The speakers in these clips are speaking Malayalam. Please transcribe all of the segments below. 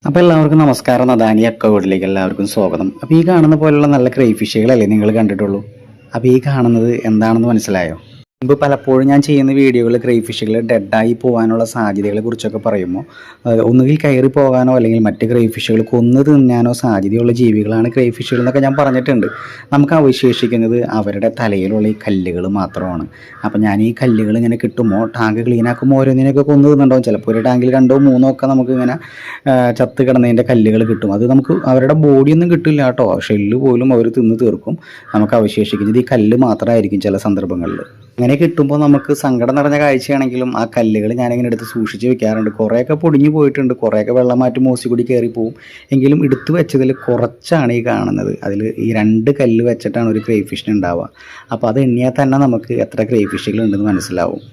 അപ്പോൾ എല്ലാവർക്കും നമസ്കാരം. നദാനി അക്കൗണ്ടിലേക്ക് എല്ലാവർക്കും സ്വാഗതം. അപ്പോൾ ഈ കാണുന്ന പോലുള്ള നല്ല ക്രൈഫിഷുകളല്ലേ നിങ്ങൾ കണ്ടിട്ടുള്ളൂ. അപ്പോൾ ഈ കാണുന്നത് എന്താണെന്ന് മനസ്സിലായോ? മുമ്പ് പലപ്പോഴും ഞാൻ ചെയ്യുന്ന വീഡിയോകൾ ക്രൈഫിഷുകൾ ഡെഡായി പോകാനുള്ള സാധ്യതകളെ കുറിച്ചൊക്കെ പറയുമ്പോൾ ഒന്നുകിൽ കയറി പോകാനോ അല്ലെങ്കിൽ മറ്റ് ക്രൈഫിഷുകൾ കൊന്നു തിന്നാനോ സാധ്യതയുള്ള ജീവികളാണ് ക്രൈഫിഷുകൾ എന്നൊക്കെ ഞാൻ പറഞ്ഞിട്ടുണ്ട്. നമുക്ക് അവശേഷിക്കുന്നത് അവരുടെ തലയിലുള്ള ഈ കല്ലുകൾ മാത്രമാണ്. അപ്പോൾ ഞാൻ ഈ കല്ലുകൾ ഇങ്ങനെ കിട്ടുമ്പോൾ ടാങ്ക് ക്ലീനാക്കുമ്പോൾ ഓരോന്നിനെയൊക്കെ കൊന്നു തിന്നുണ്ടാവും. ചിലപ്പോൾ ഒരു ടാങ്കിൽ 2-3 ഒക്കെ നമുക്ക് ഇങ്ങനെ ചത്ത് കിടന്നതിൻ്റെ കല്ലുകൾ കിട്ടും. അത് നമുക്ക് അവരുടെ ബോഡിയൊന്നും കിട്ടില്ല കേട്ടോ, ഷെല്ല് പോലും അവർ തിന്ന് തീർക്കും. നമുക്ക് അവശേഷിക്കുന്നത് ഈ കല്ല് മാത്രമായിരിക്കും ചില സന്ദർഭങ്ങളിൽ. അങ്ങനെ കിട്ടുമ്പോൾ നമുക്ക് സങ്കടം നിറഞ്ഞ കാഴ്ചയാണെങ്കിലും ആ കല്ലുകൾ ഞാനിങ്ങനെ എടുത്ത് സൂക്ഷിച്ച് വെക്കാറുണ്ട്. കുറേയൊക്കെ പൊടിഞ്ഞു പോയിട്ടുണ്ട്, കുറേയൊക്കെ വെള്ളം മാറ്റി മോശി കൂടി കയറി പോവും. എങ്കിലും എടുത്തു വെച്ചതിൽ കുറച്ചാണ് ഈ കാണുന്നത്. അതിൽ ഈ 2 കല്ല് വെച്ചിട്ടാണ് ഒരു ക്രൈഫിഷിന് ഉണ്ടാവുക. അപ്പോൾ അത് എണ്ണിയാൽ തന്നെ നമുക്ക് എത്ര ക്രൈഫിഷുകൾ ഉണ്ടെന്ന് മനസ്സിലാവും.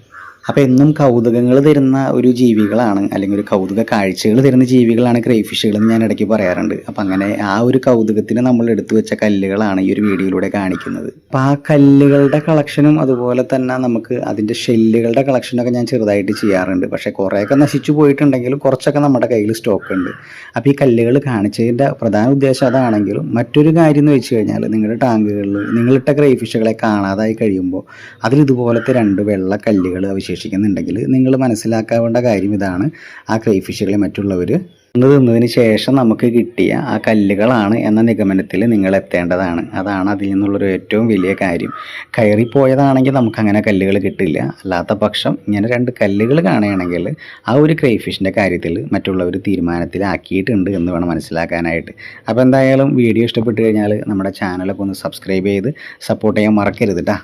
അപ്പോൾ എന്നും കൗതുകങ്ങൾ തരുന്ന ഒരു ജീവികളാണ്, അല്ലെങ്കിൽ ഒരു കൗതുക കാഴ്ചകൾ തരുന്ന ജീവികളാണ് ക്രൈഫിഷുകളെന്ന് ഞാൻ ഇടയ്ക്ക് പറയാറുണ്ട്. അപ്പം അങ്ങനെ ആ ഒരു കൗതുകത്തിന് നമ്മൾ എടുത്തു വെച്ച കല്ലുകളാണ് ഈ ഒരു വീഡിയോയിലൂടെ കാണിക്കുന്നത്. അപ്പോൾ ആ കല്ലുകളുടെ കളക്ഷനും അതുപോലെ തന്നെ നമുക്ക് അതിൻ്റെ ഷെല്ലുകളുടെ കളക്ഷനൊക്കെ ഞാൻ ചെറുതായിട്ട് ചെയ്യാറുണ്ട്. പക്ഷേ കുറേയൊക്കെ നശിച്ചു പോയിട്ടുണ്ടെങ്കിലും കുറച്ചൊക്കെ നമ്മുടെ കയ്യിൽ സ്റ്റോക്ക് ഉണ്ട്. അപ്പോൾ ഈ കല്ലുകൾ കാണിച്ചതിൻ്റെ പ്രധാന ഉദ്ദേശം അതാണെങ്കിലും മറ്റൊരു കാര്യം എന്ന് വെച്ച് കഴിഞ്ഞാൽ നിങ്ങളുടെ ടാങ്കുകളിൽ നിങ്ങളിട്ട ക്രൈഫിഷുകളെ കാണാതായി കഴിയുമ്പോൾ അതിൽ ഇതുപോലത്തെ 2 വെള്ള കല്ലുകൾ അവശേഷിക്കുന്നുണ്ടെങ്കിൽ നിങ്ങൾ മനസ്സിലാക്കാവേണ്ട കാര്യം ഇതാണ്: ആ ക്രൈഫിഷുകളെ മറ്റുള്ളവർ തിന്നതിന് ശേഷം നമുക്ക് കിട്ടിയ ആ കല്ലുകളാണ് എന്ന നിഗമനത്തിൽ നിങ്ങൾ എത്തേണ്ടതാണ്. അതാണ് അതിൽ നിന്നുള്ളൊരു ഏറ്റവും വലിയ കാര്യം. കയറിപ്പോയതാണെങ്കിൽ നമുക്കങ്ങനെ കല്ലുകൾ കിട്ടില്ല. അല്ലാത്ത പക്ഷം ഇങ്ങനെ 2 കല്ലുകൾ കാണുകയാണെങ്കിൽ ആ ഒരു ക്രൈഫിഷിൻ്റെ കാര്യത്തിൽ മറ്റുള്ളവർ തീരുമാനത്തിലാക്കിയിട്ടുണ്ട് എന്ന് വേണം മനസ്സിലാക്കാനായിട്ട്. അപ്പോൾ എന്തായാലും വീഡിയോ ഇഷ്ടപ്പെട്ട് കഴിഞ്ഞാൽ നമ്മുടെ ചാനലൊക്കെ ഒന്ന് സബ്സ്ക്രൈബ് ചെയ്ത് സപ്പോർട്ട് ചെയ്യാൻ മറക്കരുത് കേട്ടോ.